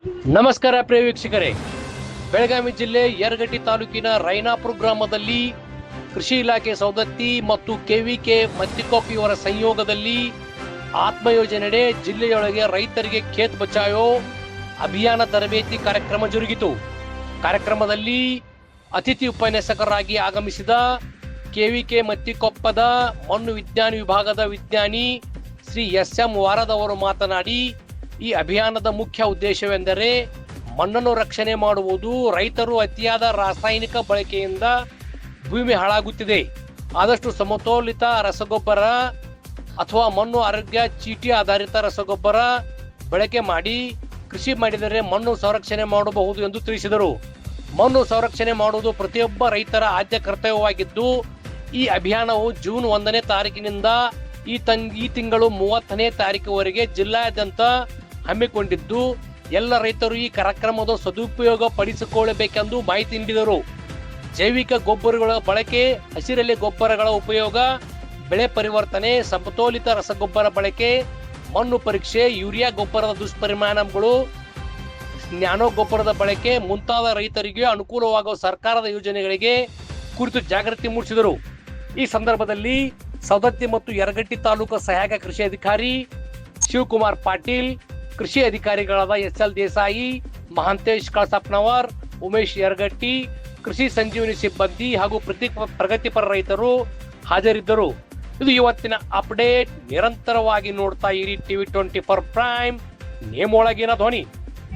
ನಮಸ್ಕಾರ ಪ್ರಿಯ ವೀಕ್ಷಕರೇ, ಬೆಳಗಾವಿ ಜಿಲ್ಲೆ ಯರಗಟ್ಟಿ ತಾಲೂಕಿನ ರೈನಾಪುರ ಗ್ರಾಮದಲ್ಲಿ ಕೃಷಿ ಇಲಾಖೆ ಸೌದತ್ತಿ ಮತ್ತು ಕೆವಿಕೆ ಮತ್ತಿಕೊಪ್ಪ ಇವರ ಸಂಯೋಗದಲ್ಲಿ ಆತ್ಮಯೋಜನೆಯಡಿ ಜಿಲ್ಲೆಯೊಳಗೆ ರೈತರಿಗೆ ಖೇತ್ ಬಚಾವೋ ಅಭಿಯಾನ ತರಬೇತಿ ಕಾರ್ಯಕ್ರಮ ಜರುಗಿತು. ಕಾರ್ಯಕ್ರಮದಲ್ಲಿ ಅತಿಥಿ ಉಪನ್ಯಾಸಕರಾಗಿ ಆಗಮಿಸಿದ ಕೆವಿಕೆ ಮತ್ತಿಕೊಪ್ಪದ ಮಣ್ಣು ವಿಜ್ಞಾನ ವಿಭಾಗದ ವಿಜ್ಞಾನಿ ಶ್ರೀ ಎಸ್.ಎಂ. ವಾರದ್ ಅವರು ಮಾತನಾಡಿ, ಈ ಅಭಿಯಾನದ ಮುಖ್ಯ ಉದ್ದೇಶವೆಂದರೆ ಮಣ್ಣನ್ನು ರಕ್ಷಣೆ ಮಾಡುವುದು. ರೈತರು ಅತಿಯಾದ ರಾಸಾಯನಿಕ ಬಳಕೆಯಿಂದ ಭೂಮಿ ಹಾಳಾಗುತ್ತಿದೆ. ಆದಷ್ಟು ಸಮತೋಲಿತ ರಸಗೊಬ್ಬರ ಅಥವಾ ಮಣ್ಣು ಆರೋಗ್ಯ ಚೀಟಿ ಆಧಾರಿತ ರಸಗೊಬ್ಬರ ಬಳಕೆ ಮಾಡಿ ಕೃಷಿ ಮಾಡಿದರೆ ಮಣ್ಣು ಸಂರಕ್ಷಣೆ ಮಾಡಬಹುದು ಎಂದು ತಿಳಿಸಿದರು. ಮಣ್ಣು ಸಂರಕ್ಷಣೆ ಮಾಡುವುದು ಪ್ರತಿಯೊಬ್ಬ ರೈತರ ಆದ್ಯ ಕರ್ತವ್ಯವಾಗಿದ್ದು, ಈ ಅಭಿಯಾನವು ಜೂನ್ 1ನೇ ತಾರೀಕಿನಿಂದ ಈ ತಿಂಗಳು 30ನೇ ತಾರೀಕಿನವರೆಗೆ ಜಿಲ್ಲಾದ್ಯಂತ ಹಮ್ಮಿಕೊಂಡಿದ್ದು, ಎಲ್ಲ ರೈತರು ಈ ಕಾರ್ಯಕ್ರಮದ ಸದುಪಯೋಗ ಪಡಿಸಿಕೊಳ್ಳಬೇಕೆಂದು ಮಾಹಿತಿ ನೀಡಿದರು. ಜೈವಿಕ ಗೊಬ್ಬರಗಳ ಬಳಕೆ, ಹಸಿರೆಲೆ ಗೊಬ್ಬರಗಳ ಉಪಯೋಗ, ಬೆಳೆ ಪರಿವರ್ತನೆ, ಸಮತೋಲಿತ ರಸಗೊಬ್ಬರ ಬಳಕೆ, ಮಣ್ಣು ಪರೀಕ್ಷೆ, ಯೂರಿಯಾ ಗೊಬ್ಬರದ ದುಷ್ಪರಿಣಾಮಗಳು, ನ್ಯಾನೋ ಗೊಬ್ಬರದ ಬಳಕೆ ಮುಂತಾದ ರೈತರಿಗೆ ಅನುಕೂಲವಾಗುವ ಸರ್ಕಾರದ ಯೋಜನೆಗಳಿಗೆ ಕುರಿತು ಜಾಗೃತಿ ಮೂಡಿಸಿದರು. ಈ ಸಂದರ್ಭದಲ್ಲಿ ಸೌದತ್ತಿ ಮತ್ತು ಯರಗಟ್ಟಿ ತಾಲೂಕು ಸಹಾಯಕ ಕೃಷಿ ಅಧಿಕಾರಿ ಶಿವಕುಮಾರ್ ಪಾಟೀಲ್, ಕೃಷಿ ಅಧಿಕಾರಿಗಳಾದ ಎಸ್.ಎಲ್. ದೇಸಾಯಿ, ಮಹಾಂತೇಶ್ ಕಳಸಪ್ಪನವರ್, ಉಮೇಶ್ ಯರಗಟ್ಟಿ, ಕೃಷಿ ಸಂಜೀವನಿ ಸಿಬ್ಬಂದಿ ಹಾಗೂ ಪ್ರಗತಿಪರ ರೈತರು ಹಾಜರಿದ್ದರು. ಇದು ಇವತ್ತಿನ ಅಪ್ಡೇಟ್. ನಿರಂತರವಾಗಿ ನೋಡ್ತಾ ಇರಿ ಟಿವಿ 24 ಪ್ರೈಮ್, ನೇಮೊಳಗಿನ ಧ್ವನಿ.